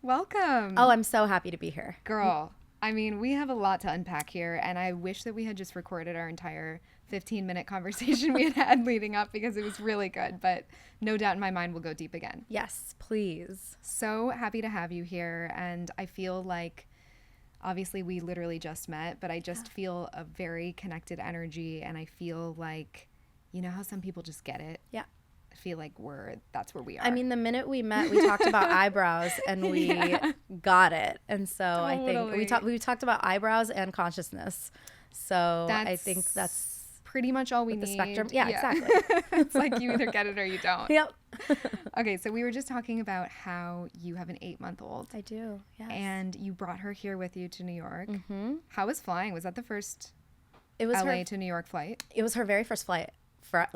Welcome. Oh, I'm so happy to be here. Girl, I mean, we have a lot to unpack here, and I wish that we had just recorded our entire 15-minute conversation we had leading up because it was really good, but no doubt in my mind we'll go deep again. Yes, please. So happy to have you here, and I feel like obviously we literally just met, but I just feel a very connected energy, and I feel like, you know how some people just get it? Yeah. I feel like that's where we are. I mean, the minute we met, we talked about eyebrows and we got it. And so I think we talked about eyebrows and consciousness. So I think that's pretty much all we need. The spectrum. Yeah, exactly. It's like you either get it or you don't. Yep. Okay, so we were just talking about how you have an 8-month-old. I do, yes. And you brought her here with you to New York. Mm-hmm. How was flying? Was that the first LA to New York flight? It was her very first flight for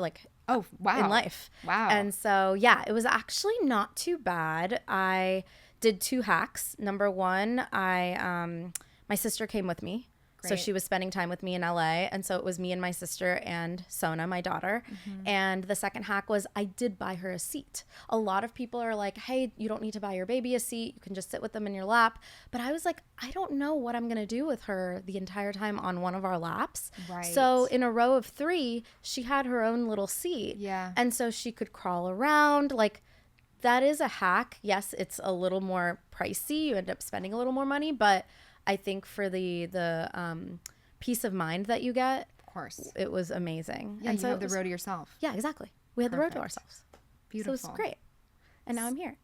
oh, wow. in life. Wow. And so, yeah, it was actually not too bad. I did 2 hacks. Number one, my sister came with me. Great. So she was spending time with me in LA. And so it was me and my sister and Sona, my daughter. Mm-hmm. And the second hack was I did buy her a seat. A lot of people are like, hey, you don't need to buy your baby a seat. You can just sit with them in your lap. But I was like, I don't know what I'm going to do with her the entire time on one of our laps. Right. So in a row of 3, she had her own little seat. Yeah. And so she could crawl around. Like, that is a hack. Yes, it's a little more pricey. You end up spending a little more money, but I think for the peace of mind that you get, of course, it was amazing. Yeah, and so you have the road to yourself. Yeah, exactly. We had the road to ourselves. Beautiful. So it was great. And now I'm here.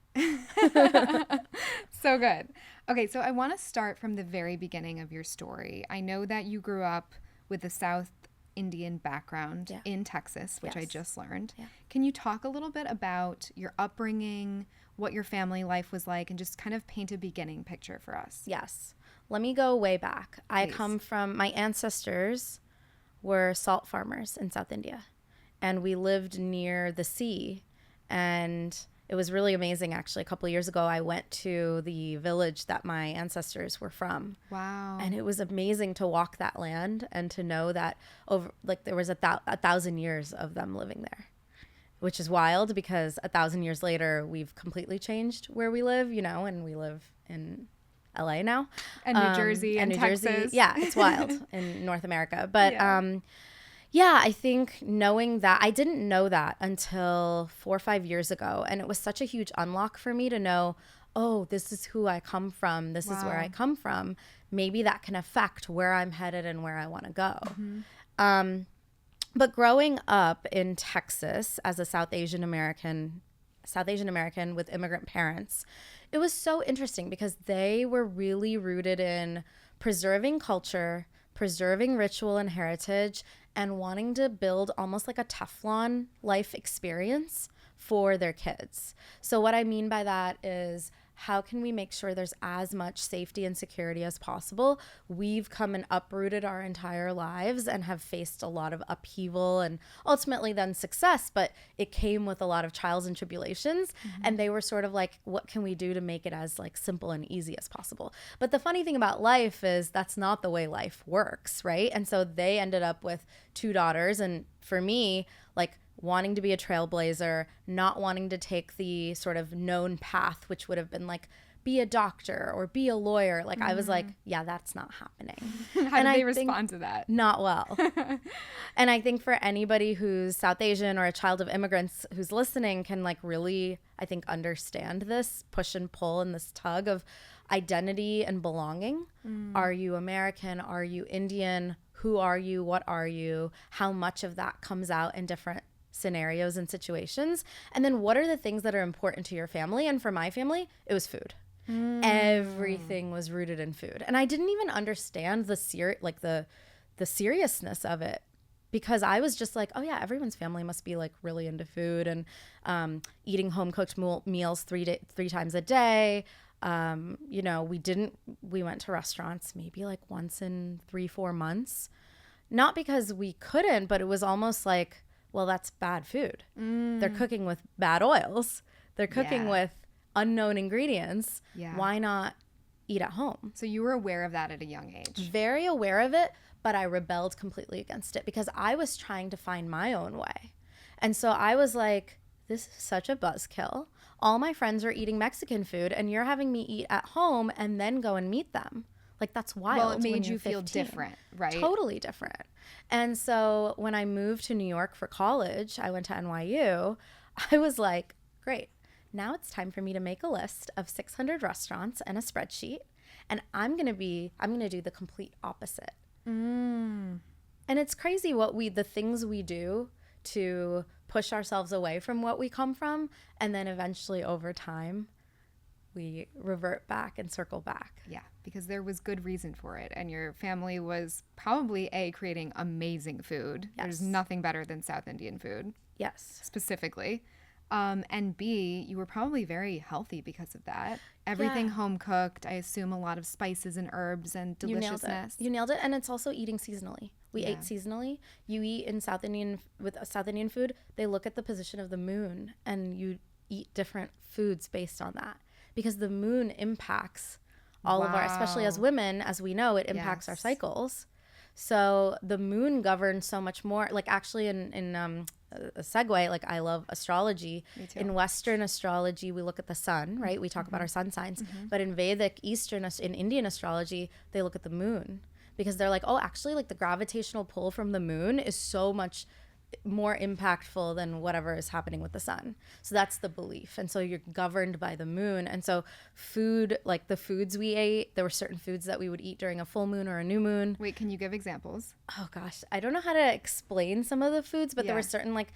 So good. Okay, so I want to start from the very beginning of your story. I know that you grew up with a South Indian background in Texas, which I just learned. Yeah. Can you talk a little bit about your upbringing, what your family life was like, and just kind of paint a beginning picture for us? Yes. Let me go way back. Please. I come from, my ancestors were salt farmers in South India, and we lived near the sea. And it was really amazing, actually. A couple of years ago, I went to the village that my ancestors were from. Wow. And it was amazing to walk that land and to know that there was a 1,000 years of them living there, which is wild because 1,000 years later, we've completely changed where we live, and we live in LA now. And New Jersey and Texas. Jersey. Yeah, it's wild in North America. But yeah, I think knowing that, I didn't know that until 4 or 5 years ago. And it was such a huge unlock for me to know, oh, this is who I come from. This is where I come from. Maybe that can affect where I'm headed and where I want to go. Mm-hmm. But growing up in Texas as a South Asian American with immigrant parents, it was so interesting because they were really rooted in preserving culture, preserving ritual and heritage, and wanting to build almost like a Teflon life experience for their kids. So what I mean by that is, how can we make sure there's as much safety and security as possible? We've come and uprooted our entire lives and have faced a lot of upheaval and ultimately then success, but it came with a lot of trials and tribulations. Mm-hmm. And they were sort of like, what can we do to make it as simple and easy as possible? But the funny thing about life is that's not the way life works, right? And so they ended up with 2 daughters. And for me, wanting to be a trailblazer, not wanting to take the sort of known path, which would have been be a doctor or be a lawyer. Mm-hmm. I was like, yeah, that's not happening. How did they respond to that? Not well. And I think for anybody who's South Asian or a child of immigrants who's listening can really, I think, understand this push and pull and this tug of identity and belonging. Mm. Are you American? Are you Indian? Who are you? What are you? How much of that comes out in different scenarios and situations? And then what are the things that are important to your family? And for my family, it was food. Mm. Everything was rooted in food. And I didn't even understand the seriousness of it, because I was just like, oh yeah, everyone's family must be really into food and eating home cooked meals 3 times a day. We went to restaurants maybe once in 3-4 months, not because we couldn't, but it was almost well, that's bad food. Mm. They're cooking with bad oils. They're cooking with unknown ingredients. Yeah. Why not eat at home? So you were aware of that at a young age. Very aware of it, but I rebelled completely against it because I was trying to find my own way. And so I was like, this is such a buzzkill. all my friends are eating Mexican food and you're having me eat at home and then go and meet them. Like, that's wild. Well, it made you feel different, right? Totally different. And so when I moved to New York for college, I went to NYU. I was like, great. Now it's time for me to make a list of 600 restaurants and a spreadsheet. And I'm going to do the complete opposite. And it's crazy the things we do to push ourselves away from what we come from. And then eventually over time, we revert back and circle back. Yeah, because there was good reason for it. And your family was probably creating amazing food. Yes. There's nothing better than South Indian food. Yes. Specifically. And B, you were probably very healthy because of that. Everything home cooked. I assume a lot of spices and herbs and deliciousness. You nailed it. And it's also eating seasonally. We ate seasonally. You eat in South Indian food, they look at the position of the moon and you eat different foods based on that. Because the moon impacts all of our, especially as women, as we know, it impacts our cycles. So the moon governs so much more. Like, actually in a segue, like, I love astrology. Me too. In Western astrology, we look at the sun, right? We talk about our sun signs. But in Vedic, in Indian astrology, they look at the moon. Because they're like, oh, actually, like, the gravitational pull from the moon is so much more impactful than whatever is happening with the sun. So that's the belief. And so you're governed by the moon. And so food, like the foods we ate, there were certain foods that we would eat during a full moon or a new moon. Wait, can you give examples? Oh gosh, I don't know how to explain some of the foods, but there were certain like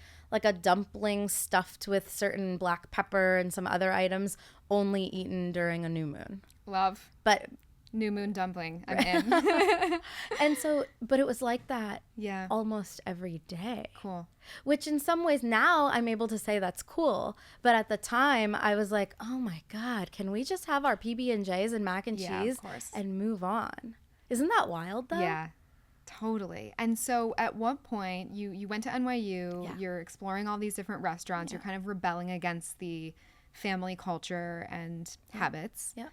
a dumpling stuffed with certain black pepper and some other items only eaten during a new moon. Love. But new moon dumpling. I'm in. And so, but it was like that almost every day. Cool. Which in some ways now I'm able to say that's cool. But at the time I was like, oh my God, can we just have our PB&Js and mac and cheese and move on? Isn't that wild though? Yeah, totally. And so at what point you went to NYU, you're exploring all these different restaurants, you're kind of rebelling against the family culture and habits. Yeah.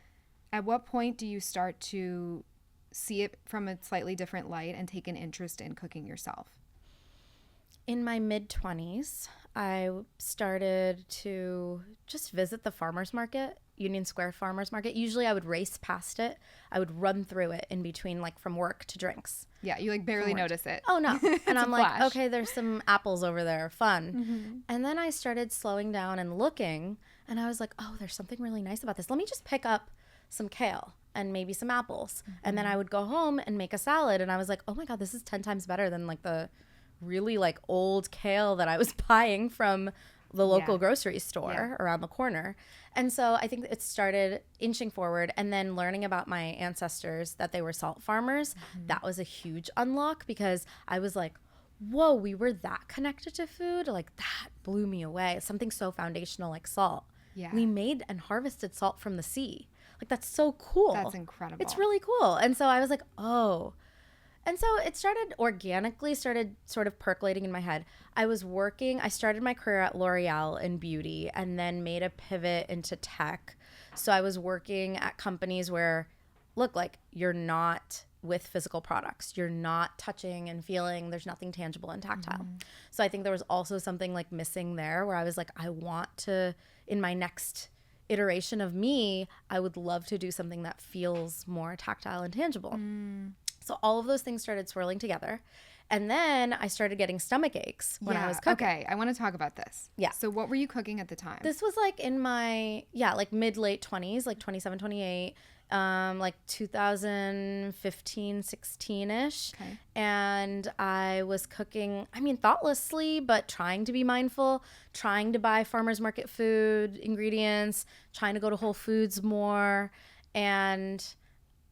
At what point do you start to see it from a slightly different light and take an interest in cooking yourself? In my mid-20s, I started to just visit the farmer's market, Union Square Farmer's Market. Usually I would race past it. I would run through it in between, like, from work to drinks. Yeah, you like barely notice it. Oh, no. And I'm like, okay, there's some apples over there. Fun. And then I started slowing down and looking, and I was like, oh, there's something really nice about this. Let me just pick up some kale and maybe some apples. And then I would go home and make a salad. And I was like, oh my God, this is 10 times better than like the really like old kale that I was buying from the local grocery store around the corner. And so I think it started inching forward, and then learning about my ancestors, that they were salt farmers. That was a huge unlock, because I was like, whoa, we were that connected to food? Like, that blew me away. Something so foundational like salt. Yeah. We made and harvested salt from the sea. Like, that's so cool. That's incredible. It's really cool. And so I was like, oh. And so it started sort of percolating in my head. I started my career at L'Oreal in beauty and then made a pivot into tech. So I was working at companies where, look, like, you're not with physical products. You're not touching and feeling. There's nothing tangible and tactile. So I think there was also something like missing there, where I was like, I want to, in my next iteration of me, I would love to do something that feels more tactile and tangible. So all of those things started swirling together. And then I started getting stomach aches when I was cooking. Okay, I want to talk about this. Yeah. So what were you cooking at the time? This was like in my, like mid-late 20s, like 27, 28, like 2015, 16-ish. Okay. And I was cooking, I mean, thoughtlessly, but trying to be mindful, trying to buy farmer's market food, ingredients, trying to go to Whole Foods more. And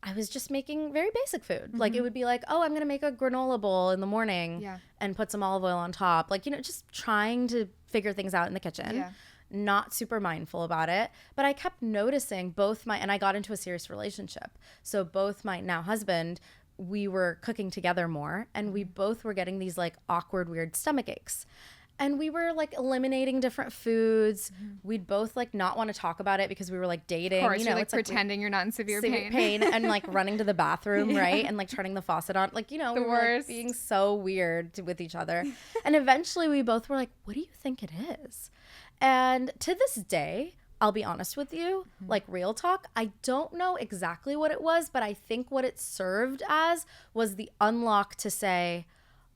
I was just making very basic food. Like, it would be like, oh, I'm going to make a granola bowl in the morning and put some olive oil on top. Like, just trying to figure things out in the kitchen. Yeah. Not super mindful about it. But I kept noticing and I got into a serious relationship. So both my now husband, we were cooking together more, and we both were getting these like awkward, weird stomach aches. And we were like eliminating different foods. We'd both like not want to talk about it because we were like dating. Of course, you're like pretending you're not in severe pain and like running to the bathroom, right? And like turning the faucet on. Like, we were like, being so weird with each other. And eventually we both were like, what do you think it is? And to this day, I'll be honest with you, like real talk, I don't know exactly what it was, but I think what it served as was the unlock to say,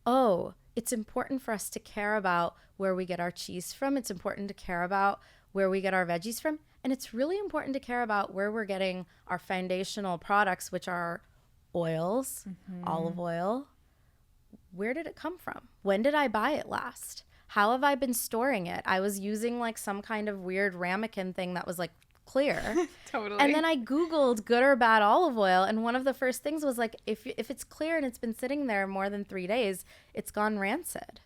oh, it's important for us to care about where we get our cheese from. It's important to care about where we get our veggies from. And it's really important to care about where we're getting our foundational products, which are oils, olive oil. Where did it come from? When did I buy it last? How have I been storing it? I was using like some kind of weird ramekin thing that was like clear. Totally. And then I Googled good or bad olive oil. And one of the first things was like, if it's clear and it's been sitting there more than 3 days, it's gone rancid.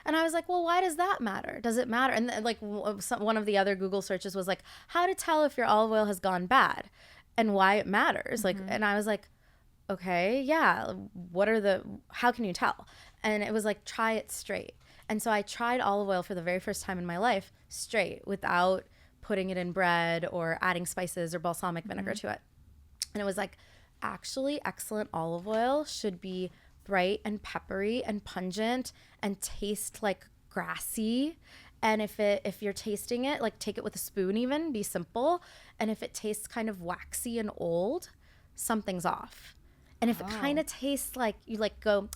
And I was like, well, why does that matter? Does it matter? And then, like one of the other Google searches was like, how to tell if your olive oil has gone bad and why it matters. Like, and I was like, okay, yeah. How can you tell? And it was like, try it straight. And so I tried olive oil for the very first time in my life straight without putting it in bread or adding spices or balsamic vinegar to it. And it was like, actually, excellent olive oil should be bright and peppery and pungent and taste like grassy. And if you're tasting it, like take it with a spoon even, be simple. And if it tastes kind of waxy and old, something's off. And if it kind of tastes like you like go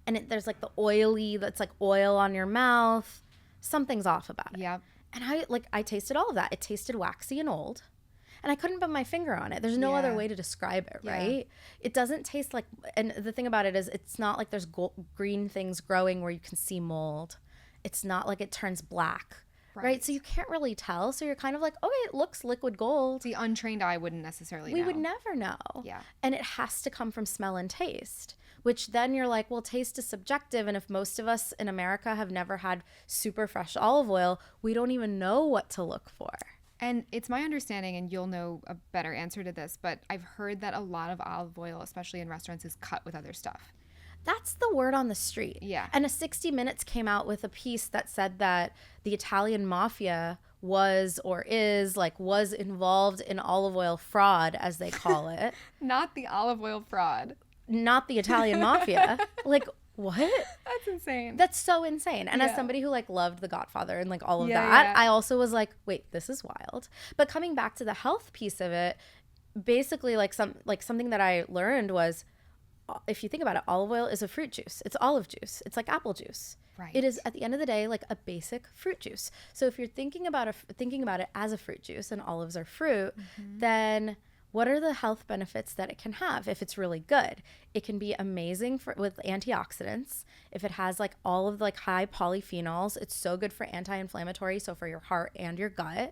and there's like the oily, that's like oil on your mouth, something's off about it. Yeah. And I tasted all of that. It tasted waxy and old. And I couldn't put my finger on it. There's no other way to describe it, right? It doesn't taste like, and the thing about it is it's not like there's green things growing where you can see mold. It's not like it turns black, right? So you can't really tell. So you're kind of like, okay, it looks liquid gold. The untrained eye wouldn't necessarily know. We would never know. Yeah. And it has to come from smell and taste, which then you're like, well, taste is subjective. And if most of us in America have never had super fresh olive oil, we don't even know what to look for. And it's my understanding, and you'll know a better answer to this, but I've heard that a lot of olive oil, especially in restaurants, is cut with other stuff. That's the word on the street. Yeah. And a 60 Minutes came out with a piece that said that the Italian mafia was involved in olive oil fraud, as they call it. Not the olive oil fraud. Not the Italian mafia. Like, what? That's insane. That's so insane. And as somebody who like loved The Godfather and like all of that, I also was like, wait, this is wild. But coming back to the health piece of it, basically something that I learned was, if you think about it, olive oil is a fruit juice. It's olive juice. It's like apple juice. Right. It is at the end of the day like a basic fruit juice. So if you're thinking about it as a fruit juice and olives are fruit, then what are the health benefits that it can have if it's really good? It can be amazing with antioxidants. If it has like all of the like high polyphenols, it's so good for anti-inflammatory, so for your heart and your gut.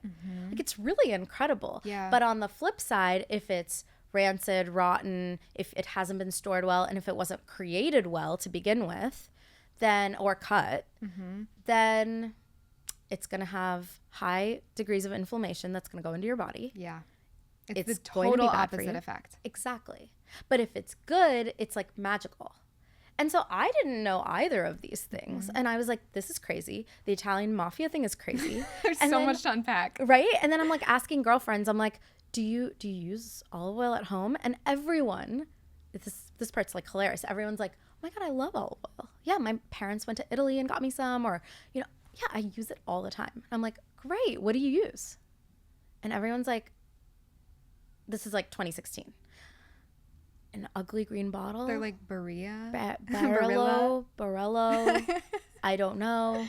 Like it's really incredible. Yeah. But on the flip side, if it's rancid, rotten, if it hasn't been stored well, and if it wasn't created well to begin with, then or cut, then it's going to have high degrees of inflammation that's going to go into your body. Yeah. It's the going to be total bad for opposite you. effect. Exactly. But if it's good, it's like magical. And so I didn't know either of these things. And I was like, this is crazy. The Italian mafia thing is crazy. There's so much to unpack. Right? And then I'm like asking girlfriends, I'm like, do you use olive oil at home? And everyone, this part's like hilarious. Everyone's like, oh my God, I love olive oil. Yeah, my parents went to Italy and got me some, or, yeah, I use it all the time. And I'm like, great, what do you use? And everyone's like, this is like 2016. An ugly green bottle. They're like Berea. Barilla. I don't know.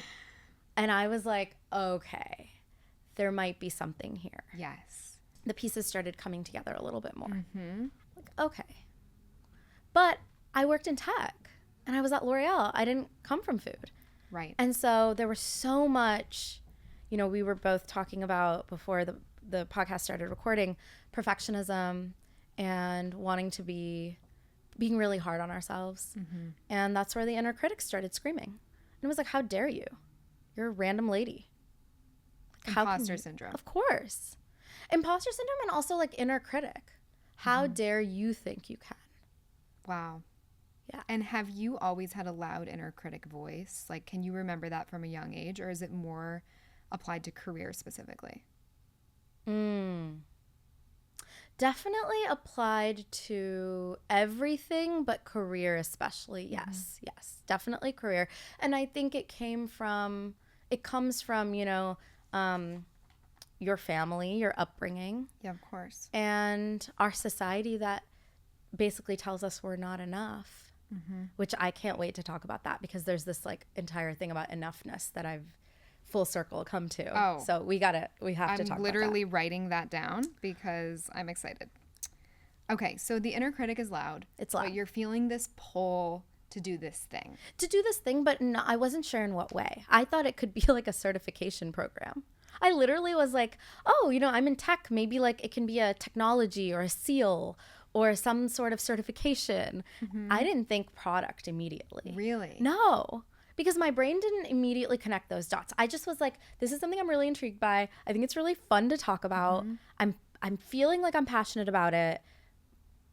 And I was like, okay, there might be something here. Yes. The pieces started coming together a little bit more. Like, okay. But I worked in tech and I was at L'Oreal. I didn't come from food. Right. And so there was so much, we were both talking about before the podcast started recording, perfectionism and wanting to being really hard on ourselves. And that's where the inner critic started screaming. And it was like, how dare you? You're a random lady. Like, Imposter syndrome. Of course. Imposter syndrome and also like inner critic. How dare you think you can? Wow. Yeah. And have you always had a loud inner critic voice? Like, can you remember that from a young age, or is it more applied to career specifically? Definitely applied to everything, but career especially. Yes, definitely career. And I think it comes from, your family, your upbringing. Yeah, of course. And our society that basically tells us we're not enough, which I can't wait to talk about that, because there's this like entire thing about enoughness that I've full circle come to. Oh. So we have to talk about that. I'm literally writing that down because I'm excited. Okay, so the inner critic is loud. It's loud. But you're feeling this pull to do this thing. But no, I wasn't sure in what way. I thought it could be like a certification program. I literally was like, oh, I'm in tech. Maybe like it can be a technology or a seal or some sort of certification. I didn't think product immediately. Really? No, because my brain didn't immediately connect those dots. I just was like, this is something I'm really intrigued by. I think it's really fun to talk about. I'm feeling like I'm passionate about it,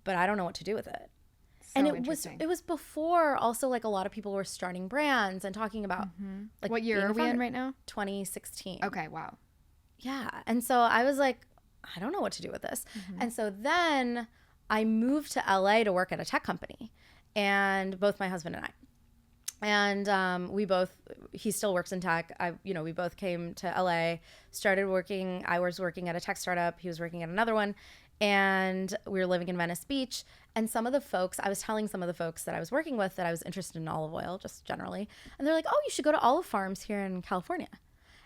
but I don't know what to do with it. So and it was before also like a lot of people were starting brands and talking about like what year are we in right now? 2016. Okay, wow. Yeah. And so I was like, I don't know what to do with this. And so then I moved to LA to work at a tech company, and both my husband and I. And he still works in tech. We both came to LA, started working. I was working at a tech startup. He was working at another one. And we were living in Venice Beach. And I was telling some of the folks that I was working with that I was interested in olive oil, just generally. And they're like, oh, you should go to olive farms here in California.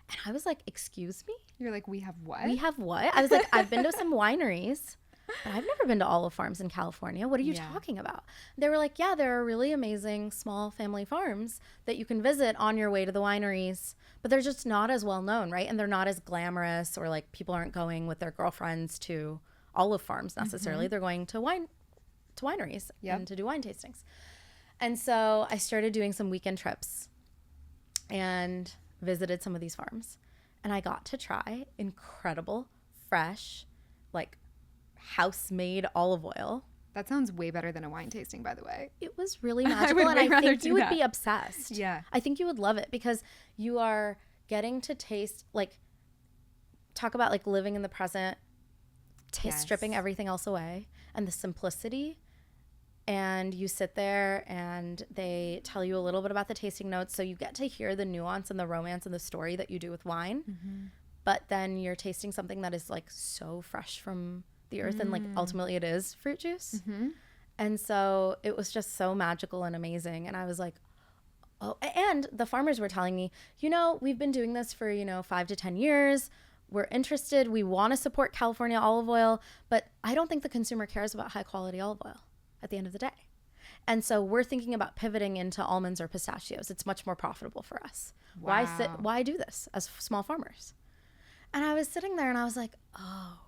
And I was like, excuse me? You're like, we have what? We have what? I was like, I've been to some wineries, but I've never been to olive farms in California. What are you talking about? They were like, yeah, there are really amazing small family farms that you can visit on your way to the wineries, but they're just not as well known, right? And they're not as glamorous, or like people aren't going with their girlfriends to olive farms necessarily. They're going to wineries and to do wine tastings. And so I started doing some weekend trips and visited some of these farms, and I got to try incredible, fresh, like house-made olive oil. That sounds way better than a wine tasting, by the way. It was really magical, and I think you would be obsessed. Yeah. I think you would love it, because you are getting to taste, like, talk about like living in the present, stripping everything else away, and the simplicity. And you sit there and they tell you a little bit about the tasting notes, so you get to hear the nuance and the romance and the story that you do with wine. But then you're tasting something that is like so fresh from the earth, and like ultimately it is fruit juice. And so it was just so magical and amazing. And I was like, oh, and the farmers were telling me, we've been doing this for 5 to 10 years. We're interested. We want to support California olive oil, but I don't think the consumer cares about high quality olive oil at the end of the day. And so we're thinking about pivoting into almonds or pistachios. It's much more profitable for us. Wow. Why do this as small farmers? And I was sitting there and I was like, oh,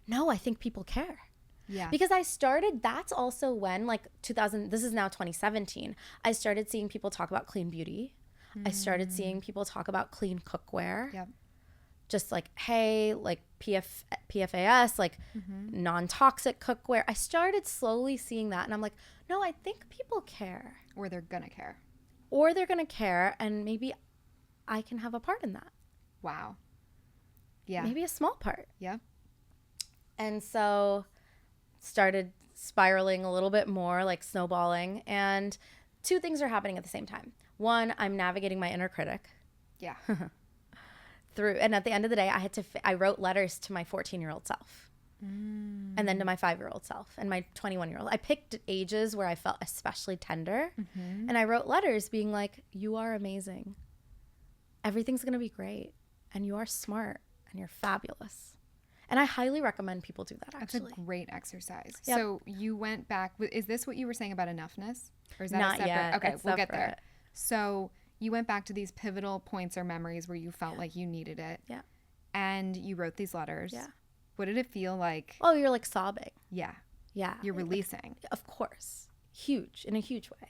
no, I think people care. Yeah. Because that's also when, like, this is now 2017, I started seeing people talk about clean beauty. I started seeing people talk about clean cookware. Yep. Just like, hey, like PFAS, like non-toxic cookware. I started slowly seeing that, and I'm like, no, I think people care. Or they're gonna care. And maybe I can have a part in that. Wow. Yeah. Maybe a small part. Yeah. And so started spiraling a little bit more, like snowballing, and two things are happening at the same time. One, I'm navigating my inner critic. Yeah. And at the end of the day, I wrote letters to my 14-year-old self, and then to my 5-year-old self and my 21-year-old. I picked ages where I felt especially tender, and I wrote letters being like, you are amazing. Everything's going to be great, and you are smart, and you're fabulous. And I highly recommend people do that, actually. That's a great exercise. Yep. So you went back. Is this what you were saying about enoughness? Or is that Not a separate? yet. Okay, It's we'll get separate. there. So you went back to these pivotal points or memories where you felt like you needed it. Yeah. And you wrote these letters. Yeah. What did it feel like? Oh, you're like sobbing. Yeah. Yeah. You're releasing. Of course. In a huge way.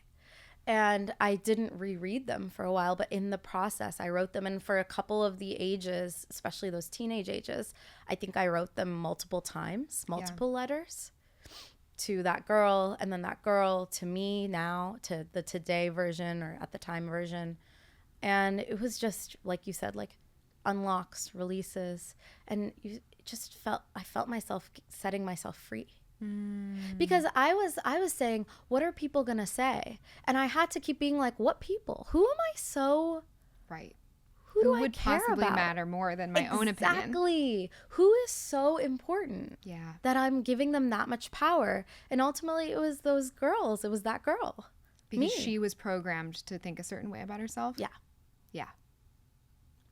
And I didn't reread them for a while, but in the process, I wrote them. And for a couple of the ages, especially those teenage ages, I think I wrote them multiple times, multiple letters to that girl, and then that girl to me now, to the today version or at the time version. And it was just, like you said, like unlocks, releases. And I felt myself setting myself free. Because I was saying, what are people gonna say? And I had to keep being like, what people? Who am I so? Right. who do I would care possibly about? matter more than my own opinion? Exactly. Who is so important? Yeah. That I'm giving them that much power. And ultimately, it was those girls. It was that girl. Because me. she was programmed to think a certain way about herself? Yeah. Yeah.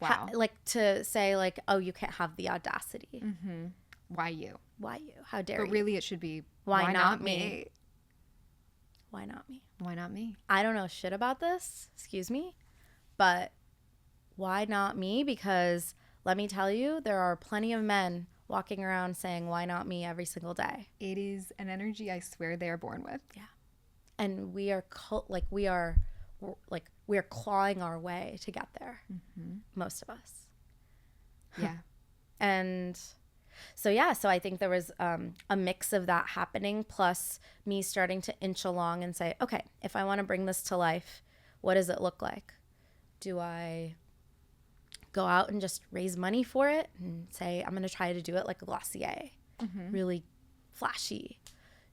Wow. Like to say like, oh, you can't have the audacity. Mm-hmm. Why you? Why you? How dare you? But really it should be, why not me? Why not me? Why not me? I don't know shit about this. Excuse me. But why not me? Because let me tell you, there are plenty of men walking around saying, why not me every single day? It is an energy I swear they are born with. Yeah. And we are clawing our way to get there. Mm-hmm. Most of us. Yeah. And so I think there was a mix of that happening, plus me starting to inch along and say, okay, if I want to bring this to life, what does it look like? Do I go out and just raise money for it and say, I'm going to try to do it like a Glossier, really flashy?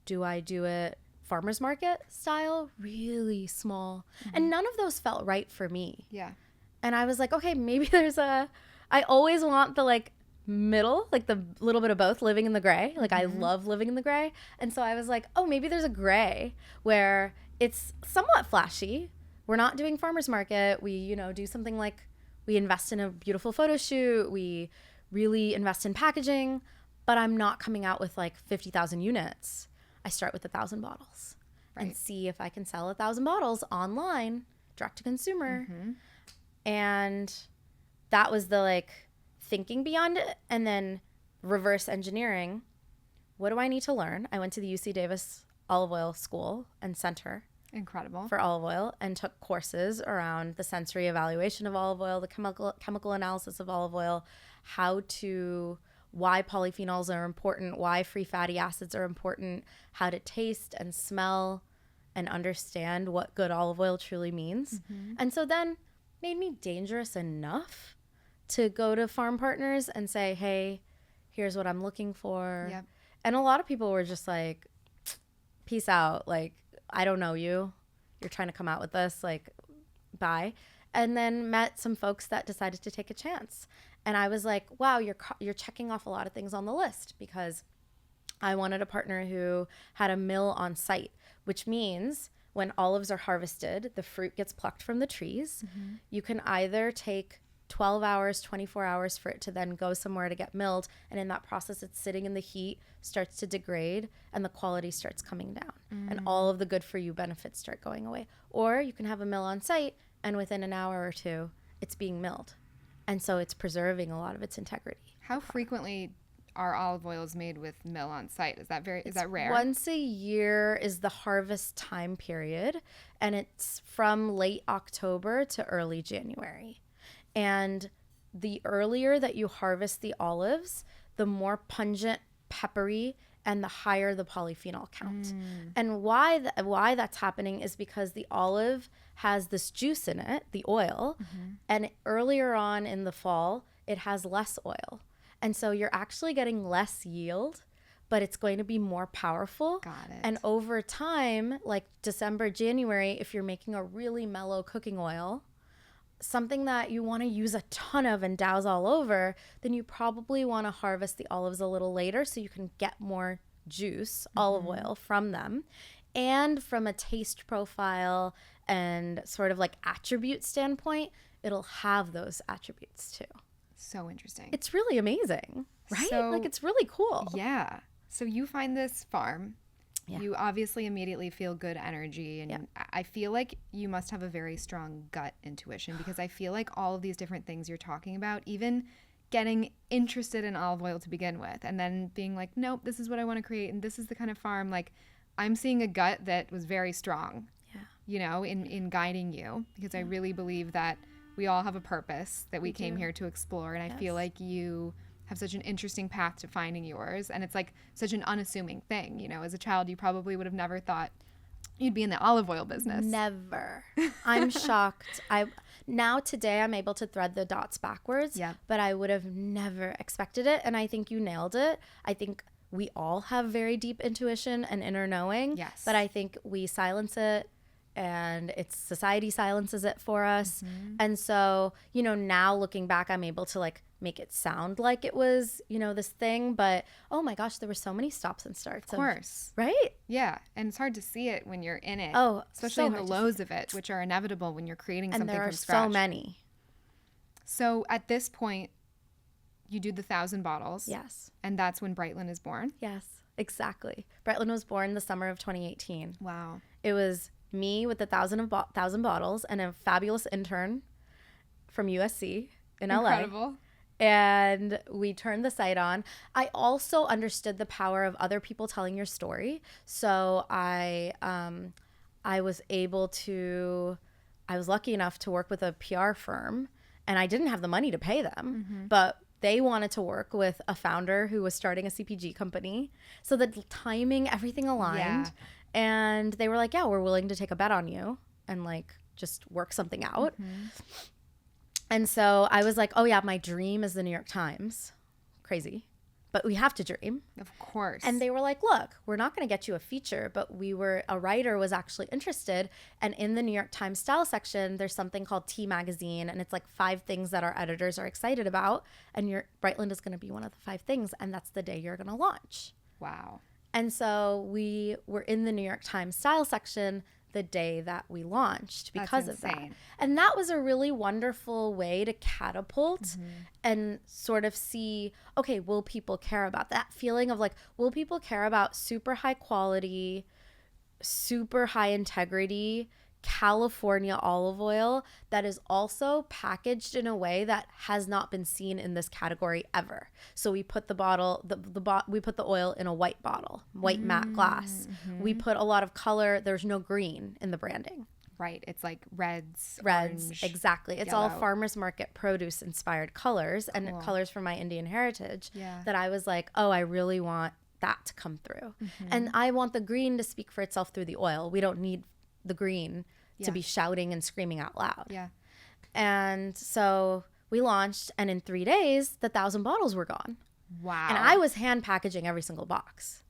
Do I do it farmer's market style, really small? And none of those felt right for me. Yeah. And I was like, okay, maybe I always want the like middle, like the little bit of both, living in the gray. Like I love living in the gray. And so I was like, oh, maybe there's a gray where it's somewhat flashy. We're not doing farmer's market. We, do something like we invest in a beautiful photo shoot. We really invest in packaging, but I'm not coming out with like 50,000 units. I start with 1,000 bottles and see if I can sell 1,000 bottles online, direct to consumer. And that was the like thinking beyond it. And then reverse engineering. What do I need to learn? I went to the UC Davis Olive Oil School and Center. Incredible. For olive oil, and took courses around the sensory evaluation of olive oil, the chemical analysis of olive oil, why polyphenols are important, why free fatty acids are important, how to taste and smell and understand what good olive oil truly means. And so then made me dangerous enough to go to farm partners and say, hey, here's what I'm looking for. Yep. And a lot of people were just like, peace out. Like, I don't know you. You're trying to come out with this. Like, bye. And then met some folks that decided to take a chance. And I was like, wow, you're checking off a lot of things on the list, because I wanted a partner who had a mill on site, which means when olives are harvested, the fruit gets plucked from the trees. You can either take 12 hours, 24 hours for it to then go somewhere to get milled. And in that process, it's sitting in the heat, starts to degrade, and the quality starts coming down. And all of the good for you benefits start going away. Or you can have a mill on site, and within an hour or two, it's being milled. And so it's preserving a lot of its integrity. How frequently are olive oils made with mill on site? Is that rare? Once a year is the harvest time period, and it's from late October to early January. And the earlier that you harvest the olives, the more pungent, peppery, and the higher the polyphenol count. And why that's happening is because the olive has this juice in it, the oil, and earlier on in the fall, it has less oil. And so you're actually getting less yield, but it's going to be more powerful. Got it. And over time, like December, January, if you're making a really mellow cooking oil, something that you want to use a ton of and douse all over, then you probably want to harvest the olives a little later so you can get more juice, olive oil from them. And from a taste profile and sort of like attribute standpoint, it'll have those attributes too. So interesting. It's really amazing, right? So, like it's really cool. Yeah. So you find this farm. Yeah. You obviously immediately feel good energy, and I feel like you must have a very strong gut intuition, because I feel like all of these different things you're talking about, even getting interested in olive oil to begin with, and then being like, nope, this is what I want to create, and this is the kind of farm, like I'm seeing a gut that was very strong, in guiding you, because I really believe that we all have a purpose that we came here to explore, and I feel like you have such an interesting path to finding yours, and it's like such an unassuming thing. As a child, you probably would have never thought you'd be in the olive oil business. Never. I'm shocked. Today I'm able to thread the dots backwards, but I would have never expected it, and I think you nailed it. I think we all have very deep intuition and inner knowing, but I think we silence it and it's society silences it for us. And so, you know, now looking back, I'm able to like make it sound like it was, you know, this thing, but oh my gosh, there were so many stops and starts. Of course. Right? Yeah. And it's hard to see it when you're in it. Oh, especially in the lows of it, which are inevitable when you're creating something from scratch. And there are so many. So at this point, you do the 1,000 bottles. Yes. And that's when Brightland is born. Yes, exactly. Brightland was born the summer of 2018. Wow. It was me with the 1,000 bottles and a fabulous intern from USC in LA. Incredible. And we turned the site on. I also understood the power of other people telling your story. So I was lucky enough to work with a PR firm, and I didn't have the money to pay them, but they wanted to work with a founder who was starting a CPG company. So the timing, everything aligned. Yeah. And they were like, yeah, we're willing to take a bet on you and like just work something out. And so I was like, oh yeah, my dream is the New York Times. Crazy. But we have to dream. Of course. And they were like, look, we're not going to get you a feature, but a writer was actually interested. And in the New York Times style section, there's something called Tea Magazine. And it's like 5 things that our editors are excited about. And Brightland is going to be one of the 5 things. And that's the day you're going to launch. Wow. And so we were in the New York Times style section the day that we launched because of that. And that was a really wonderful way to catapult and sort of see, okay, will people care about that feeling of like, will people care about super high quality, super high integrity California olive oil that is also packaged in a way that has not been seen in this category ever. So we put we put the oil in a white bottle, white matte glass. We put a lot of color. There's no green in the branding. Right. It's like reds, orange, exactly. It's yellow. all farmers market produce inspired colors and colors from my Indian heritage that I was like, oh, I really want that to come through. And I want the green to speak for itself through the oil. We don't need the green to be shouting and screaming out loud. Yeah. And so we launched, and in 3 days, the 1,000 bottles were gone. Wow. And I was hand packaging every single box.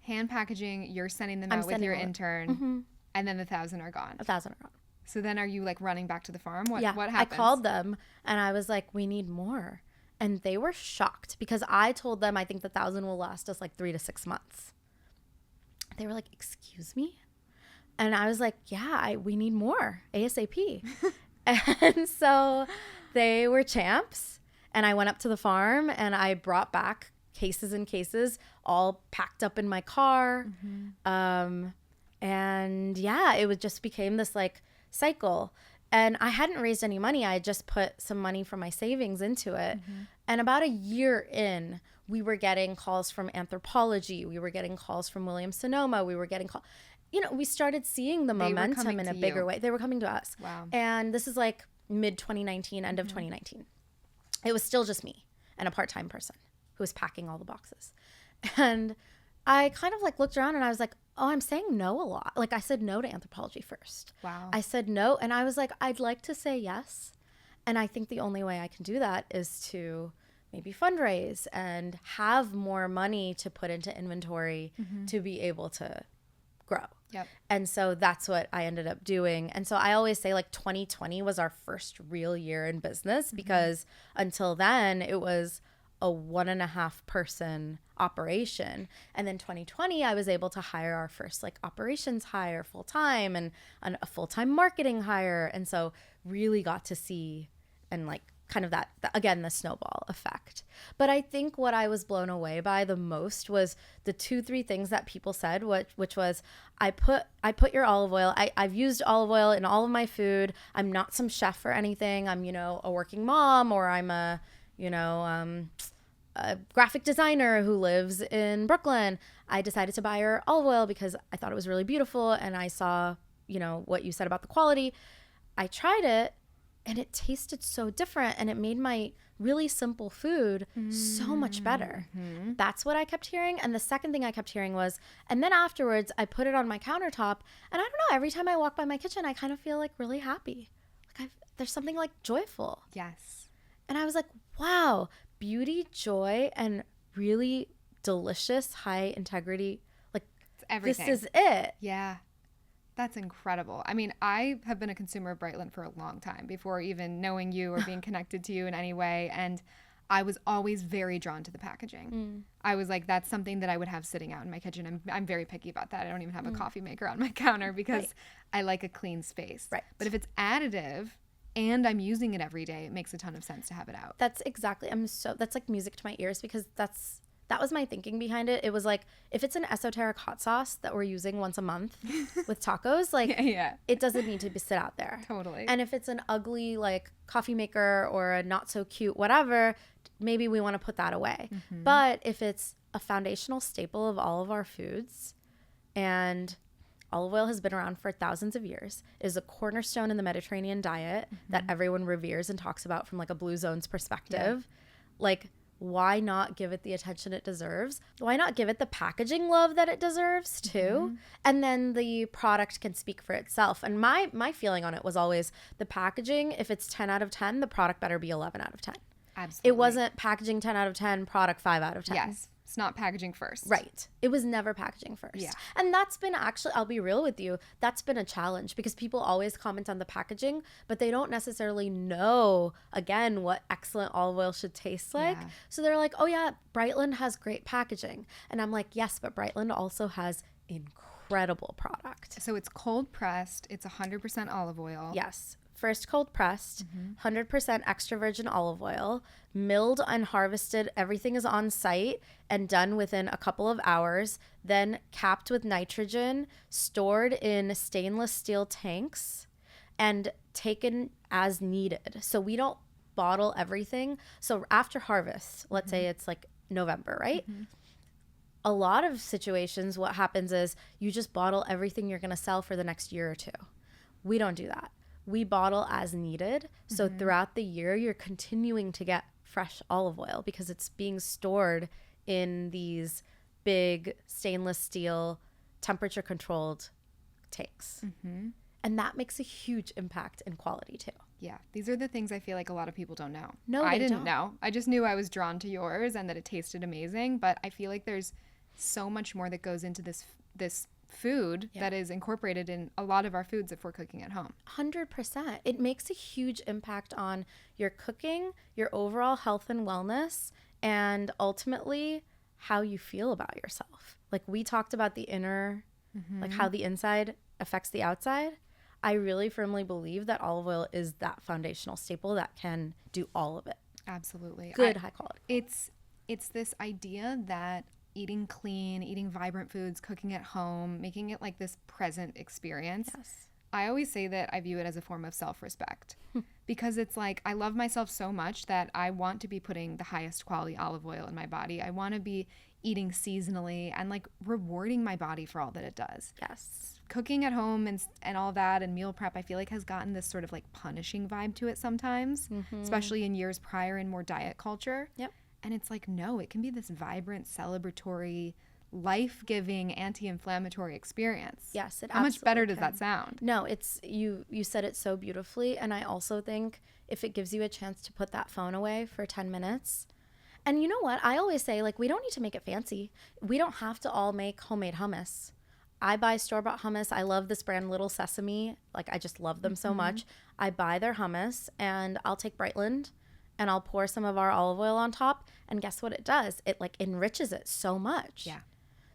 Hand packaging, you're sending them out with your intern, and then the 1,000 are gone. 1,000 are gone. So then are you like running back to the farm? What happens? I called them, and I was like, we need more. And they were shocked because I told them I think the 1,000 will last us like 3 to 6 months. They were like, excuse me? And I was like, yeah, we need more ASAP. And so they were champs. And I went up to the farm and I brought back cases and cases all packed up in my car. And yeah, it just became this like cycle. And I hadn't raised any money. I had just put some money from my savings into it. And about a year in, we were getting calls from Anthropology. We were getting calls from Williams-Sonoma. We were getting calls. You know, we started seeing the momentum in a bigger way. They were coming to us. Wow. And this is like mid 2019, end of 2019. It was still just me and a part-time person who was packing all the boxes. And I kind of like looked around and I was like, oh, I'm saying no a lot. Like I said no to Anthropology first. Wow. I said no. And I was like, I'd like to say yes. And I think the only way I can do that is to maybe fundraise and have more money to put into inventory to be able to grow. Yep. And so that's what I ended up doing. And so I always say like 2020 was our first real year in business because until then it was a 1.5 person operation. And then 2020, I was able to hire our first like operations hire full time and a full-time marketing hire. And so really got to see and like kind of that again, the snowball effect. But I think what I was blown away by the most was the 2-3 things that people said, which was, I put your olive oil. I've used olive oil in all of my food. I'm not some chef or anything. I'm, a working mom, or I'm a graphic designer who lives in Brooklyn. I decided to buy your olive oil because I thought it was really beautiful. And I saw, what you said about the quality. I tried it. And it tasted so different, and it made my really simple food so much better. That's what I kept hearing. And the second thing I kept hearing was, and then afterwards, I put it on my countertop, and I don't know, every time I walk by my kitchen, I kind of feel like really happy. Like there's something like joyful. Yes. And I was like, wow, beauty, joy, and really delicious, high integrity. Like, it's everything. This is it. Yeah. That's incredible. I mean, I have been a consumer of Brightland for a long time before even knowing you or being connected to you in any way. And I was always very drawn to the packaging. I was like, that's something that I would have sitting out in my kitchen. I'm very picky about that. I don't even have a coffee maker on my counter because I like a clean space. Right. But if it's additive and I'm using it every day, it makes a ton of sense to have it out. That's exactly. That's like music to my ears because that was my thinking behind it. It was like, if it's an esoteric hot sauce that we're using once a month with tacos, like it doesn't need to be sit out there. Totally. And if it's an ugly like coffee maker or a not so cute whatever, maybe we want to put that away. But if it's a foundational staple of all of our foods, and olive oil has been around for thousands of years, is a cornerstone in the Mediterranean diet that everyone reveres and talks about from like a Blue Zones perspective, like, why not give it the attention it deserves? Why not give it the packaging love that it deserves too? And then the product can speak for itself. And my feeling on it was always the packaging, if it's 10 out of 10, the product better be 11 out of 10. Absolutely. It wasn't packaging 10 out of 10, product 5 out of 10. Yes. It's not packaging first. Right. It was never packaging first. Yeah. And that's been actually, I'll be real with you, that's been a challenge because people always comment on the packaging, but they don't necessarily know, again, what excellent olive oil should taste like. Yeah. So they're like, oh yeah, Brightland has great packaging. And I'm like, yes, but Brightland also has incredible product. So it's cold pressed. It's 100% olive oil. Yes. First cold pressed, 100% extra virgin olive oil, milled and harvested. Everything is on site and done within a couple of hours. Then capped with nitrogen, stored in stainless steel tanks, and taken as needed. So we don't bottle everything. So after harvest, let's say it's like November, right? A lot of situations, what happens is you just bottle everything you're going to sell for the next year or two. We don't do that. We bottle as needed. So throughout the year, you're continuing to get fresh olive oil because it's being stored in these big stainless steel, temperature controlled tanks. And that makes a huge impact in quality too. Yeah. These are the things I feel like a lot of people don't know. No, I they didn't don't. know. I just knew I was drawn to yours and that it tasted amazing. But I feel like there's so much more that goes into this food that is incorporated in a lot of our foods if we're cooking at home. 100%. It makes a huge impact on your cooking, your overall health and wellness, and ultimately how you feel about yourself. Like we talked about the inner, like how the inside affects the outside. I really firmly believe that olive oil is that foundational staple that can do all of it. Absolutely. Good, high quality. It's this idea that eating clean, eating vibrant foods, cooking at home, making it like this present experience. Yes. I always say that I view it as a form of self-respect because it's like I love myself so much that I want to be putting the highest quality olive oil in my body. I want to be eating seasonally and like rewarding my body for all that it does. Yes. Cooking at home and all that and meal prep, I feel like has gotten this sort of like punishing vibe to it sometimes, especially in years prior in more diet culture. Yep. And it's like, no, it can be this vibrant, celebratory, life-giving, anti-inflammatory experience. Yes, it How much better does can. that sound? No, it's you said it so beautifully, and I also think if it gives you a chance to put that phone away for 10 minutes. And you know what? I always say, like, we don't need to make it fancy. We don't have to all make homemade hummus. I buy store-bought hummus. I love this brand Little Sesame. Like, I just love them so much. I buy their hummus, and I'll take Brightland and I'll pour some of our olive oil on top, and guess what it does? It like enriches it so much. Yeah.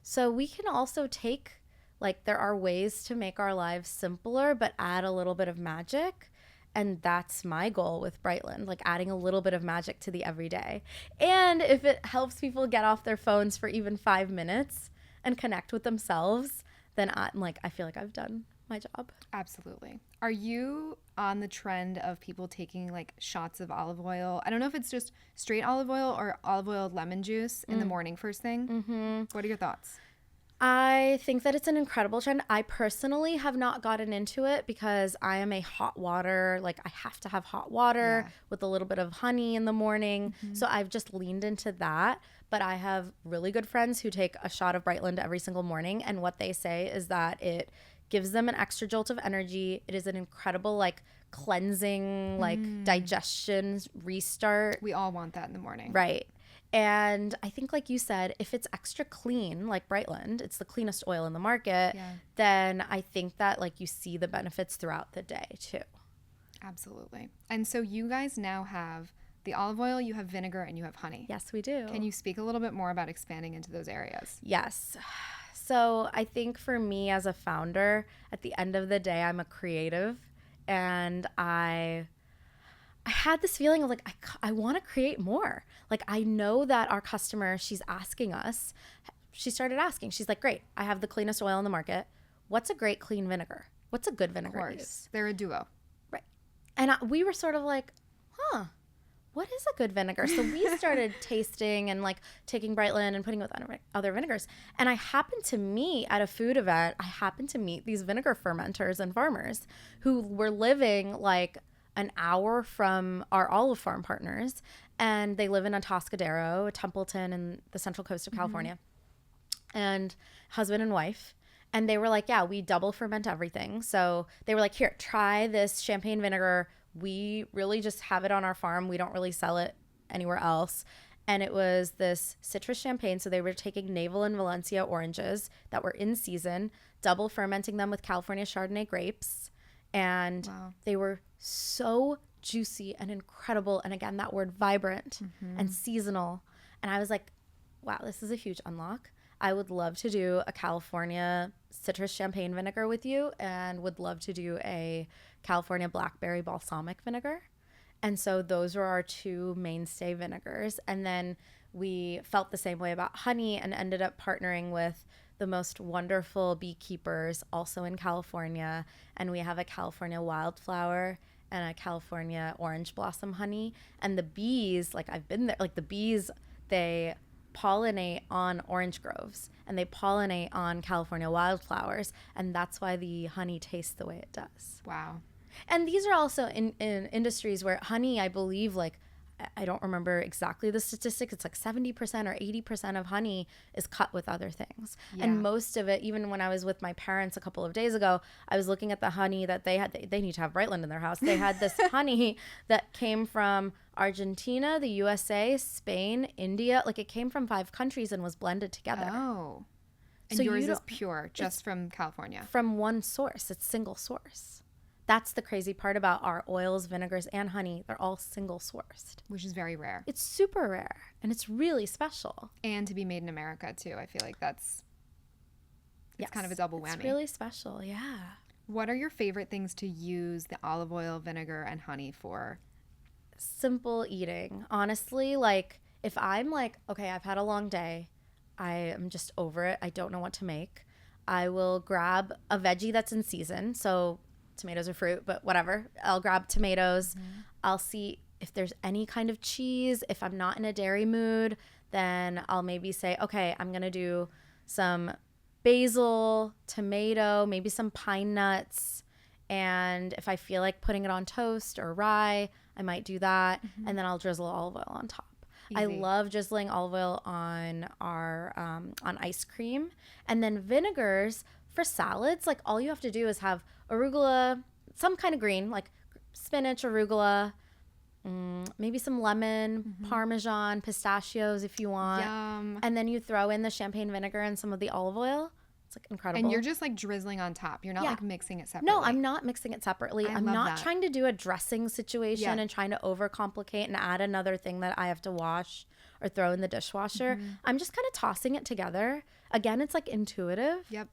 So we can also take, like, there are ways to make our lives simpler, but add a little bit of magic. And that's my goal with Brightland, like adding a little bit of magic to the everyday. And if it helps people get off their phones for even 5 minutes and connect with themselves, then I feel like I've done my job. Absolutely. Are you on the trend of people taking like shots of olive oil? I don't know if it's just straight olive oil or olive oil lemon juice in the morning first thing. What are your thoughts? I think that it's an incredible trend. I personally have not gotten into it because I am a hot water, like I have to have hot water with a little bit of honey in the morning. So I've just leaned into that. But I have really good friends who take a shot of Brightland every single morning. And what they say is that it gives them an extra jolt of energy. It is an incredible like cleansing, like digestion restart. We all want that in the morning. Right. And I think, like you said, if it's extra clean, like Brightland, it's the cleanest oil in the market, then I think that like you see the benefits throughout the day too. Absolutely. And so you guys now have the olive oil, you have vinegar, and you have honey. Yes, we do. Can you speak a little bit more about expanding into those areas? Yes. So I think for me as a founder, at the end of the day, I'm a creative, and I had this feeling of like, I want to create more. Like, I know that our customer, she's asking us, she started asking, she's like, great, I have the cleanest oil in the market. What's a great clean vinegar? What's a good vinegar? Of course. They're a duo. Right. And we were sort of like, what is a good vinegar? So we started tasting and like taking Brightland and putting it with other vinegars. And I happened to meet at a food event, these vinegar fermenters and farmers who were living like an hour from our olive farm partners. And they live in Atascadero, Templeton, and the central coast of California. And husband and wife. And they were like, yeah, we double ferment everything. So they were like, here, try this champagne vinegar. We really just have it on our farm. We don't really sell it anywhere else. And it was this citrus champagne. So they were taking Navel and Valencia oranges that were in season, double fermenting them with California Chardonnay grapes. And they were so juicy and incredible. And again, that word vibrant and seasonal. And I was like, wow, this is a huge unlock. I would love to do a California citrus champagne vinegar with you, and would love to do a California blackberry balsamic vinegar. And so those were our two mainstay vinegars. And then we felt the same way about honey and ended up partnering with the most wonderful beekeepers also in California. And we have a California wildflower and a California orange blossom honey. And the bees, like I've been there, like the bees, they pollinate on orange groves and they pollinate on California wildflowers, and that's why the honey tastes the way it does. Wow. And these are also in industries where honey, I believe, like, I don't remember exactly the statistics, it's like 70% or 80% of honey is cut with other things. And most of it, even when I was with my parents a couple of days ago, I was looking at the honey that they had. They need to have Brightland in their house. They had this honey that came from Argentina, the USA, Spain, India. Like, it came from 5 countries and was blended together. Oh. And so yours is pure, just from California. From one source. It's single source. That's the crazy part about our oils, vinegars, and honey. They're all single sourced. Which is very rare. It's super rare. And it's really special. And to be made in America, too. I feel like it's kind of a double whammy. It's really special, yeah. What are your favorite things to use the olive oil, vinegar, and honey for? Simple eating. Honestly, like, if I'm like, okay, I've had a long day. I am just over it. I don't know what to make. I will grab a veggie that's in season. So tomatoes or fruit, but whatever. I'll grab tomatoes. I'll see if there's any kind of cheese. If I'm not in a dairy mood, then I'll maybe say, okay, I'm going to do some basil, tomato, maybe some pine nuts. And if I feel like putting it on toast or rye, I might do that. And then I'll drizzle olive oil on top. Easy. I love drizzling olive oil on our on ice cream. And then vinegars for salads, like all you have to do is have arugula, some kind of green, like spinach, arugula, maybe some lemon, Parmesan, pistachios if you want. Yum. And then you throw in the champagne vinegar and some of the olive oil. It's like incredible. And you're just like drizzling on top. You're not like mixing it separately. No, I'm not mixing it separately. I'm not trying to do a dressing situation and trying to overcomplicate and add another thing that I have to wash or throw in the dishwasher. I'm just kind of tossing it together. Again, it's like intuitive. Yep.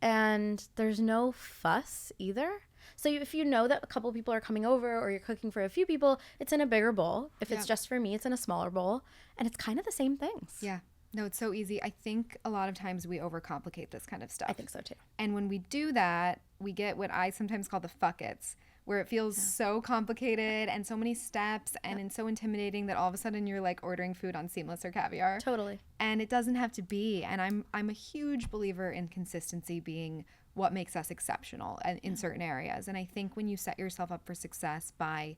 And there's no fuss either. So if you know that a couple people are coming over or you're cooking for a few people, it's in a bigger bowl. If it's just for me, it's in a smaller bowl. And it's kind of the same things. Yeah. No, it's so easy. I think a lot of times we overcomplicate this kind of stuff. I think so too. And when we do that, we get what I sometimes call the fuck-its, where it feels so complicated and so many steps and it's so intimidating that all of a sudden you're like ordering food on Seamless or Caviar. Totally. And it doesn't have to be. And I'm a huge believer in consistency being what makes us exceptional in certain areas. And I think when you set yourself up for success by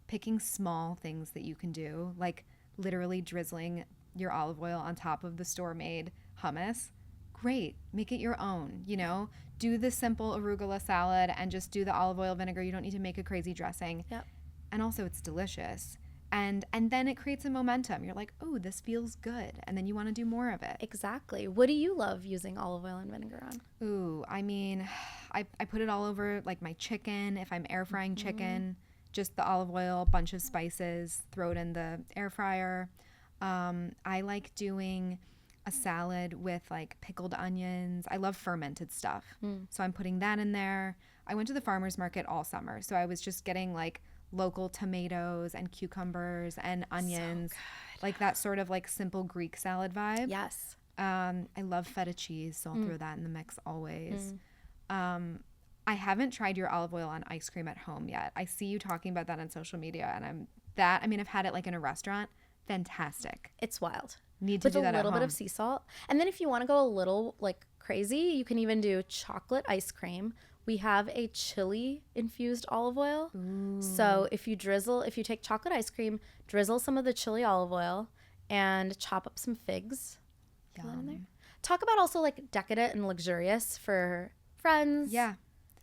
picking small things that you can do, like literally drizzling your olive oil on top of the store-made hummus, great. Make it your own, you know? Do the simple arugula salad and just do the olive oil vinegar. You don't need to make a crazy dressing. Yep. And also it's delicious. And then it creates a momentum. You're like, oh, this feels good. And then you want to do more of it. Exactly. What do you love using olive oil and vinegar on? Ooh, I mean, I put it all over like my chicken. If I'm air frying chicken, just the olive oil, bunch of spices, throw it in the air fryer. I like doing a salad with like pickled onions. I love fermented stuff. So I'm putting that in there. I went to the farmer's market all summer. So I was just getting like local tomatoes and cucumbers and onions, like that sort of like simple Greek salad vibe. Yes. I love feta cheese, so I'll throw that in the mix always. I haven't tried your olive oil on ice cream at home yet. I see you talking about that on social media, and I've had it like in a restaurant. Fantastic. It's wild. Need to do that at home. With a little bit of sea salt. And then if you want to go a little like crazy, you can even do chocolate ice cream. We have a chili infused olive oil. Ooh. So if you take chocolate ice cream, drizzle some of the chili olive oil and chop up some figs. In there. Talk about also like decadent and luxurious for friends. Yeah.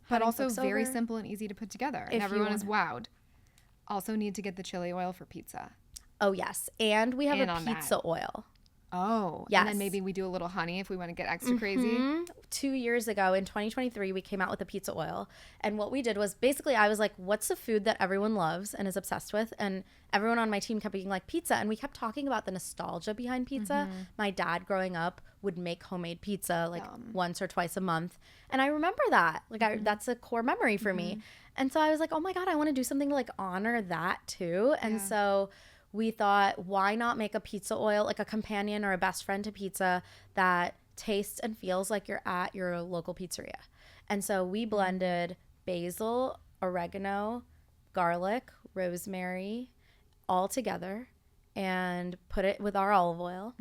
But also very simple and easy to put together. And everyone is wowed. Also need to get the chili oil for pizza. Oh, yes. And we have a pizza oil. Oh, yes. And then maybe we do a little honey if we want to get extra crazy. 2 years ago in 2023, we came out with a pizza oil. And what we did was basically I was like, what's the food that everyone loves and is obsessed with? And everyone on my team kept being like pizza. And we kept talking about the nostalgia behind pizza. My dad growing up would make homemade pizza like once or twice a month. And I remember that. Like that's a core memory for me. And so I was like, oh my God, I want to do something to like honor that too. And so we thought, why not make a pizza oil, like a companion or a best friend to pizza that tastes and feels like you're at your local pizzeria. And so we blended basil, oregano, garlic, rosemary all together and put it with our olive oil.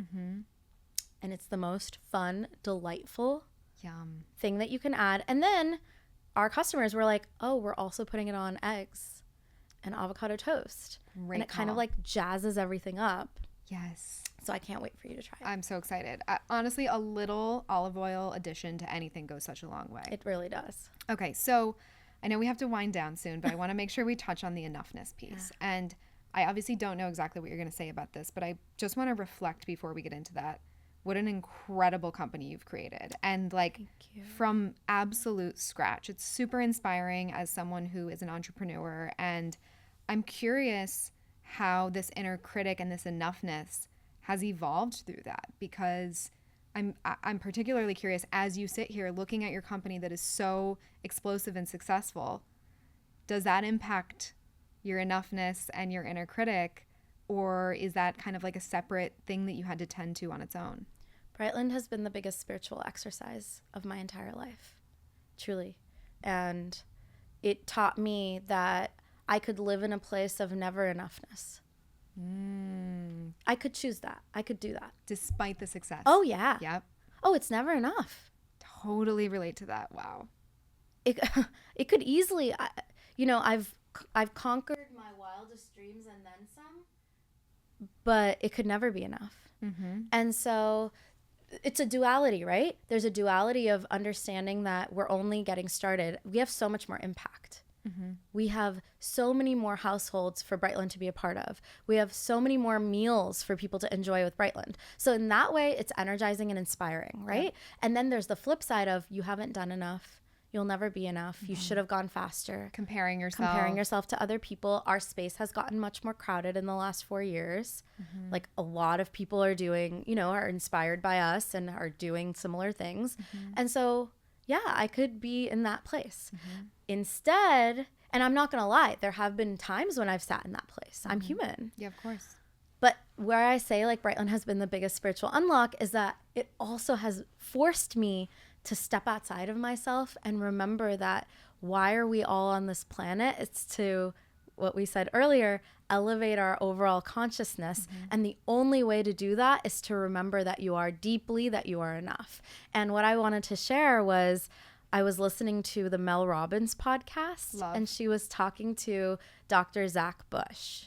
And it's the most fun, delightful thing that you can add. And then our customers were like, oh, we're also putting it on eggs and avocado toast. Great and it kind of like jazzes everything up. Yes. So I can't wait for you to try it. I'm so excited. Honestly, a little olive oil addition to anything goes such a long way. It really does. Okay, so I know we have to wind down soon, but I want to make sure we touch on the enoughness piece. And I obviously don't know exactly what you're going to say about this, but I just want to reflect before we get into that. What an incredible company you've created. And like from absolute scratch. It's super inspiring as someone who is an entrepreneur. And I'm curious how this inner critic and this enoughness has evolved through that, because I'm particularly curious as you sit here looking at your company that is so explosive and successful, does that impact your enoughness and your inner critic, or is that kind of like a separate thing that you had to tend to on its own? Brightland has been the biggest spiritual exercise of my entire life, truly. And it taught me that I could live in a place of never enoughness. I could choose that. I could do that. Despite the success. Oh, yeah. Yep. Oh, it's never enough. Totally relate to that. Wow. It could easily, I've conquered my wildest dreams and then some, but it could never be enough. And so it's a duality, right? There's a duality of understanding that we're only getting started. We have so much more impact. We have so many more households for Brightland to be a part of. We have so many more meals for people to enjoy with Brightland. So in that way, it's energizing and inspiring, right? Yeah. And then there's the flip side of you haven't done enough. You'll never be enough. You should have gone faster. Comparing yourself to other people. Our space has gotten much more crowded in the last 4 years. Like a lot of people are doing, are inspired by us and are doing similar things. And so, yeah, I could be in that place. Instead, and I'm not going to lie, there have been times when I've sat in that place. I'm human. Yeah, of course. But where I say like Brightland has been the biggest spiritual unlock is that it also has forced me to step outside of myself and remember that why are we all on this planet? It's to, what we said earlier, elevate our overall consciousness. And the only way to do that is to remember that you are deeply, that you are enough. And what I wanted to share was I was listening to the Mel Robbins podcast. And she was talking to Dr. Zach Bush.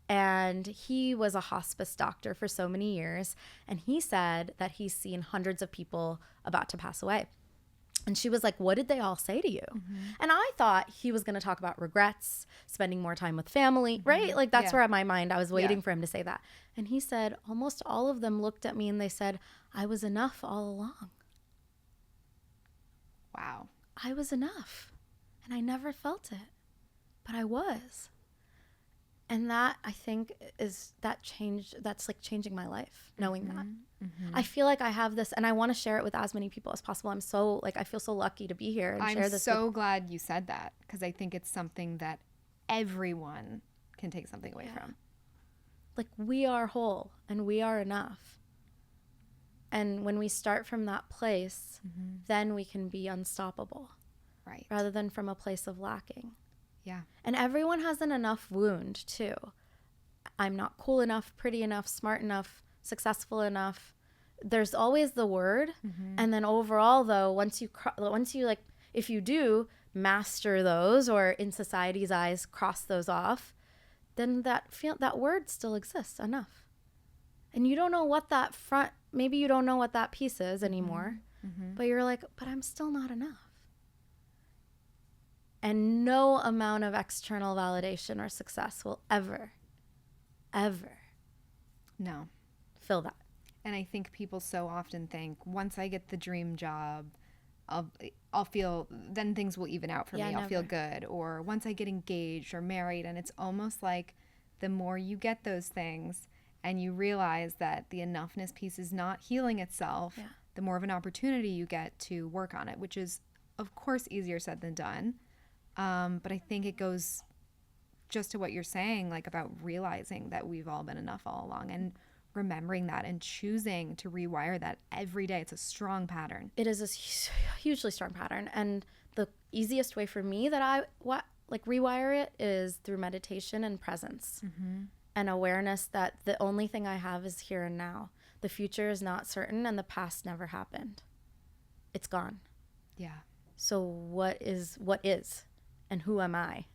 And he was a hospice doctor for so many years. And he said that he's seen hundreds of people about to pass away. And she was like, what did they all say to you? And I thought he was going to talk about regrets, spending more time with family, right? Like that's where in my mind I was waiting for him to say that. And he said, almost all of them looked at me and they said, I was enough all along. Wow. I was enough. And I never felt it, but I was. And that, I think, that's like changing my life, knowing that. I feel like I have this, and I want to share it with as many people as possible. I feel so lucky to be here and share this. I'm so glad you said that, because I think it's something that everyone can take something away from. Like, we are whole and we are enough. And when we start from that place, then we can be unstoppable. Right. Rather than from a place of lacking. Yeah. And everyone has an enough wound too. I'm not cool enough, pretty enough, smart enough, successful enough. There's always the word. And then overall though, once you like, if you do master those, or in society's eyes cross those off, then that word still exists, enough. And you don't know what maybe you don't know what that piece is anymore, but you're like, but I'm still not enough. And no amount of external validation or success will ever No. fill that. And I think people so often think, once I get the dream job, I'll feel, then things will even out for me. I'll feel good. Or once I get engaged or married. And it's almost like the more you get those things and you realize that the enoughness piece is not healing itself, the more of an opportunity you get to work on it, which is, of course, easier said than done. But I think it goes just to what you're saying, like about realizing that we've all been enough all along, and remembering that and choosing to rewire that every day. It's a strong pattern. It is a hugely strong pattern. And the easiest way for me that I rewire it is through meditation and presence and awareness that the only thing I have is here and now. The future is not certain and the past never happened. It's gone. Yeah. So what is? And who am I?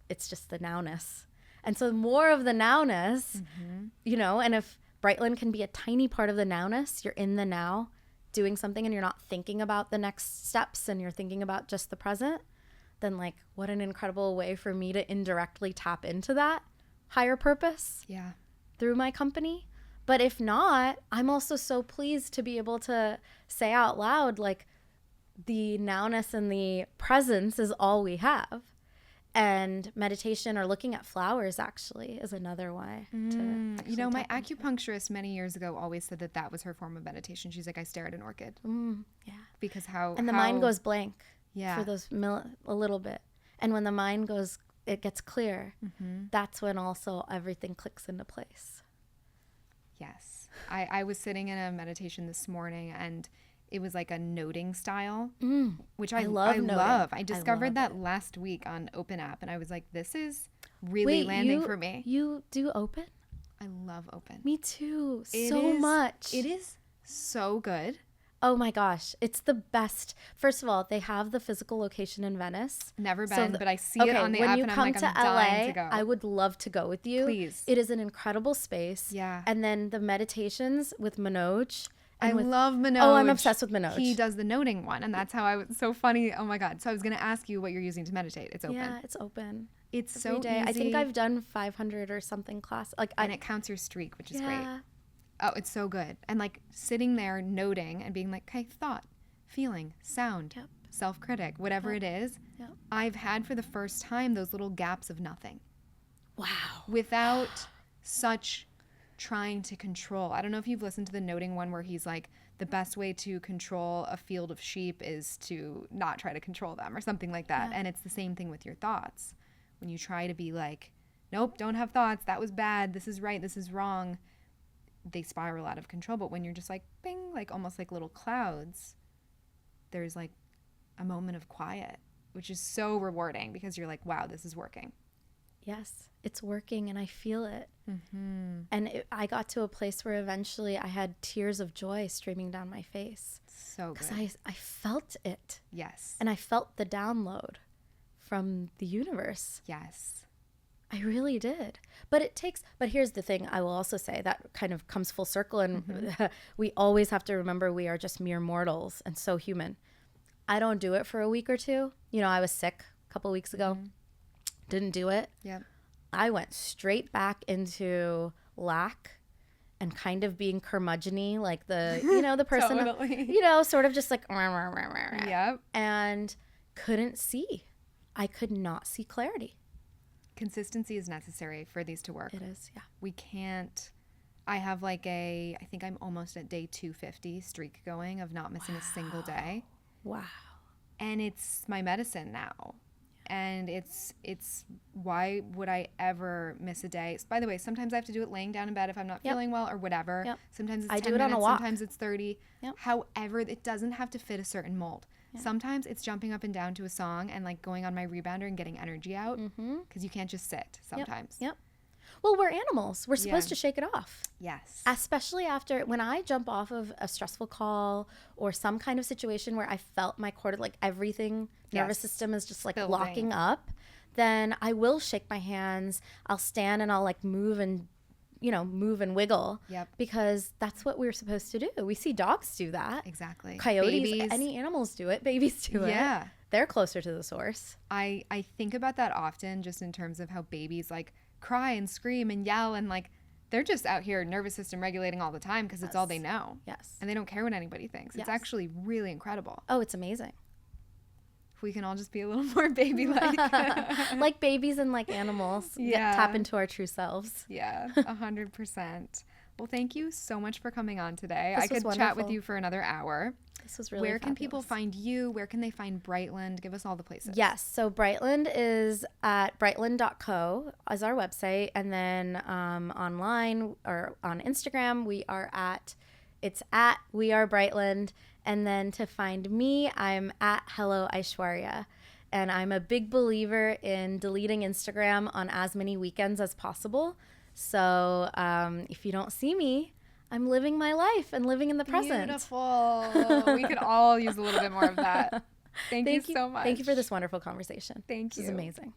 It's just the nowness. And so more of the nowness, and if Brightland can be a tiny part of the nowness, you're in the now doing something and you're not thinking about the next steps and you're thinking about just the present, then like what an incredible way for me to indirectly tap into that higher purpose through my company. But if not, I'm also so pleased to be able to say out loud, like, the nowness and the presence is all we have. And meditation or looking at flowers actually is another way to my acupuncturist many years ago always said that was her form of meditation. She's like, I stare at an orchid. Because the mind goes blank for those a little bit. And when the mind it gets clear, that's when also everything clicks into place. Yes. I was sitting in a meditation this morning, and it was like a noting style, which I love. I discovered that last week on Open App, and I was like, this is really landing for me. You do Open? I love Open. Me too. So much. It is so good. Oh my gosh. It's the best. First of all, they have the physical location in Venice. Never been, but I see it on the app, and I'm like, I'm dying to go. I would love to go with you. Please. It is an incredible space. Yeah. And then the meditations with Manoj. I love Manoj. Oh, I'm obsessed with Manoj. He does the noting one, and that's how I was so funny. Oh my God. So I was going to ask you what you're using to meditate. It's Open. Yeah, it's Open. It's every so day. easy. I think I've done 500 or something class. And it counts your streak, which is great. Oh, it's so good. And like sitting there noting and being like, okay, thought, feeling, sound, self-critic, whatever it is. I've had for the first time those little gaps of nothing. Wow. Without such trying to control. I don't know if you've listened to the noting one where he's like, the best way to control a field of sheep is to not try to control them or something like that. And it's the same thing with your thoughts. When you try to be like, nope, don't have thoughts. That was bad. This is right. This is wrong. They spiral out of control. But when you're just like, bing, like almost like little clouds, there's like a moment of quiet, which is so rewarding because you're like, wow, this is working. Yes, it's working and I feel it. And I got to a place where eventually I had tears of joy streaming down my face. So good. Because I felt it. Yes. And I felt the download from the universe. Yes. I really did. But here's the thing I will also say that kind of comes full circle, and we always have to remember we are just mere mortals and so human. I don't do it for a week or two. You know, I was sick a couple weeks ago. Didn't do it. Yep. I went straight back into lack and kind of being curmudgeon-y, like the, you know, the person, Totally. you know, sort of just like, rah, rah, rah, rah, rah, Yep. and couldn't see. I could not see clarity. Consistency is necessary for these to work. It is, yeah. We can't. I have like I think I'm almost at day 250 streak going of not missing a single day. Wow. And it's my medicine now. And it's why would I ever miss a day? By the way, sometimes I have to do it laying down in bed if I'm not feeling well or whatever. Yep. Sometimes it's I 10 do it minutes, on a walk. sometimes it's 30. Yep. However, it doesn't have to fit a certain mold. Sometimes it's jumping up and down to a song and like going on my rebounder and getting energy out because you can't just sit sometimes. Yep. Well, we're animals. We're supposed to shake it off. Yes. Especially after when I jump off of a stressful call or some kind of situation where I felt my like everything, nervous system is just like locking up, then I will shake my hands. I'll stand and I'll like move and wiggle. Yep. Because that's what we're supposed to do. We see dogs do that. Exactly. Coyotes, Babies. any animals do it. Babies do it. Yeah. They're closer to the source. I think about that often just in terms of how babies like cry and scream and yell and like they're just out here nervous system regulating all the time because it's all they know. Yes. And they don't care what anybody thinks. It's actually really incredible. Oh, it's amazing. If we can all just be a little more baby-like. Like babies and like animals. Tap into our true selves. Yeah, 100%. Well, thank you so much for coming on today. I could chat with you for another hour. This was really Where can people find you? Where can they find Brightland? Give us all the places. Yes. So Brightland is at brightland.co as our website. And then online or on Instagram, it's at We Are Brightland. And then to find me, I'm at Hello Aishwarya. And I'm a big believer in deleting Instagram on as many weekends as possible. So if you don't see me, I'm living my life and living in the present. Beautiful. We could all use a little bit more of that. Thank you so much. Thank you for this wonderful conversation. Thank you. This is amazing.